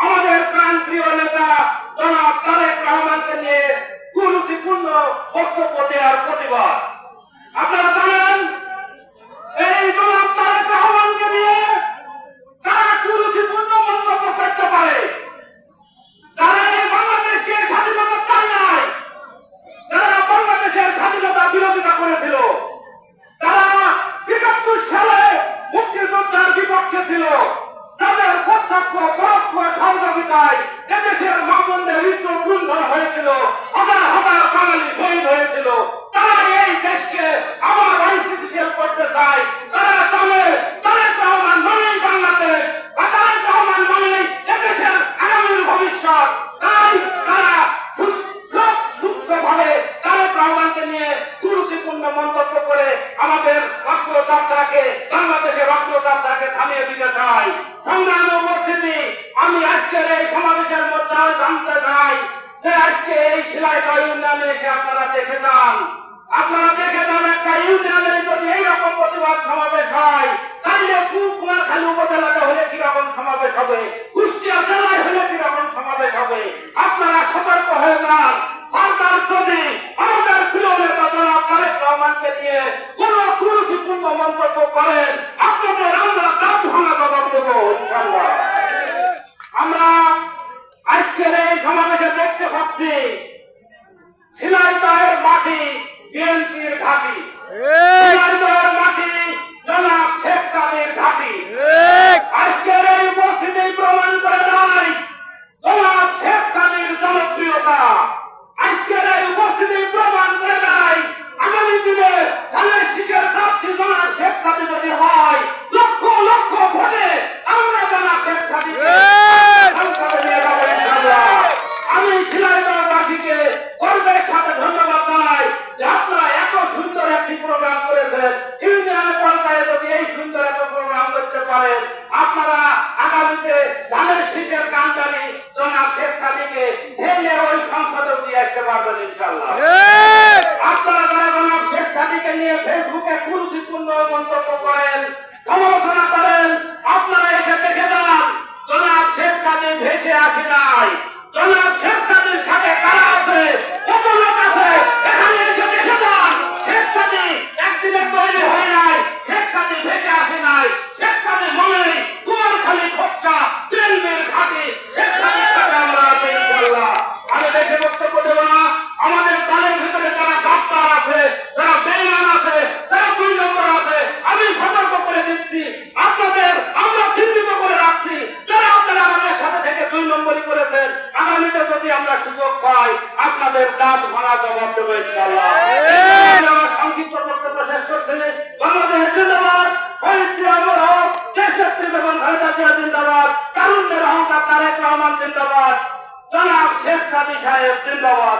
আমাদের প্রাণপ্রিয় নেতা জনাব তারেক রহমানকে নিয়ে কুরুচিপূর্ণ বক্তব্য দেওয়ার প্রতিবাদ। আপনারা জানেন এই জনাব তারেক রহমানকে নিয়ে তারা কুরুচিপূর্ণ মন্তব্য করতে পারে, যারা এই বাংলাদেশকে স্বাধীনতা চায় নাই, যারা বাংলাদেশের স্বাধীনতা বিরোধিতা করেছিল, যারা ৭২ সালে মুক্তিযোদ্ধার বিপক্ষে ছিল, তাদের প্রত্যক্ষ পরোক্ষ সহযোগিতায় এদেশের মামুনদের হৃদয় লুণ্ঠন হয়েছিল, হাজার হাজার বাঙালি শহীদ হয়েছিল। তারা এই দেশকে আবার অস্থিতিশীল করতে চায়। তারা জানে তারেক রহমান মানেই বাংলাদেশ, বা তারেক রহমান মানেই এদেশের আগামীর ভবিষ্যৎ। তাই তারা সূক্ষ্মভাবে তারেক রহমানকে নিয়ে কুরুচিপূর্ণ মন্তব্য করে আমাদের অগ্রযাত্রাকে, বাংলাদেশের অগ্রযাত্রাকে থামিয়ে দিতে চায়। সংগ্রাম উপস্থিতি, আমি আজকের এই সমাবেশের মধ্যে জানতে চাই যে আজকে এই শিলাইদহ ইউনিয়নে এসে আপনারা দেখে যান, একটা ইউনিয়নে যদি এইরকম প্রতিবাদ সমাবেশ হয়, তাহলে কুমারখালী উপজেলাতে হলে কিরকম সমাবেশ হবে, কুষ্টিয়া জেলায় হলে কিরকম সমাবেশ হবে। আপনারা সতর্ক হয়ে যান। সরকার যদি আমাদের প্রিয় নেতা জনাব তারেক রহমানকে নিয়ে কোন কুরুচিপূর্ণ মন্তব্য করেন, আপনাদের আমরা দাঁত ভাঙা জবাব দেব ইনশাআল্লাহ। আমরা আজকের এই সমাবেশে দেখতে পাচ্ছি ঝিনাইদহের মাটি বিএনপির ঘাঁটি, ঝিনাইদহের মাটি জনাব শেখ সাদির ঘাঁটি। আজকের এই উপস্থিতি প্রমাণ করে দেয় জনাব শেখ সাদির জনপ্রিয়তা। আজকের এই উপস্থিতি প্রমাণ করে দেয় আগামী দিনে ধানের শীষের প্রার্থী জনাব শেখ সাদি যদি হয়, লক্ষ লক্ষ ভোটে আমরা জনাব শেখ সাদিকে সংসদে নিয়ে যাব ইনশাআল্লাহ। আমি ঝিনাইদহবাসীকে গর্বের সাথে ধন্যবাদ জানাই যে আপনারা এত সুন্দর একটি প্রোগ্রাম করেছেন। ইউনিয়ন পর্যায়ে যদি এই সুন্দর একটা প্রোগ্রাম করতে পারেন, আপনারা আগামীতে ধানের শীষের কান্দারি জনাব শেখ সাদিকে ঢেলে ওই সংসদে দিয়ে আসতে পারবেন ইনশাআল্লাহ। আপনারা যারা জনাব শেখ সাদিকে নিয়ে ফেসবুকে কুরুচিপূর্ণ মন্তব্য করেন, সমালোচনা করেন, আপনারা এসে দেখে যান জনাব শেখ সাদি ভেসে আসে নাই। জনাব শেখ সাদির সাথে কারা আছে, কত লোক আছে, এখানে এসে দেখে যান। শেখ সাদি একদিনে তৈরি হয় নাই, শেখ সাদি ভেসে আসে নাই। শেখ সাদি মনে কুমারখালী খোঁচা বিএনপির ঘাঁটি, শেখ সাদির সাথে আমরা আছি ইনশাআল্লাহ। আমি দেখে বক্তব্য দেব না। আমাদের দলের ভিতরে যারা গাদ্দার আছে, যারা বেঈমান আছে, যারা ২ নম্বর আছে, আমি সতর্ক করে দিচ্ছি, আপনাদের আমরা চিহ্নিত করে রাখছি। যারা আপনারা আমাদের সাথে থেকে ২ নম্বরই করেছেন, আগামীতে যদি আমরা সুযোগ পাই আপনাদের দাঁত ভাঙা জবাব দেব ইনশাআল্লাহ। আমার সংক্ষিপ্ত বক্তব্য শেষ করছি। বাংলাদেশ জিন্দাবাদ, শহীদ জিয়াউর হক, দেশনেত্রী বেগম খালেদা জিয়া জিন্দাবাদ, তারুণ্যের অহংকার তারেক রহমান জিন্দাবাদ, জনাব শেখ সাদি সাহেব জিন্দাবাদ।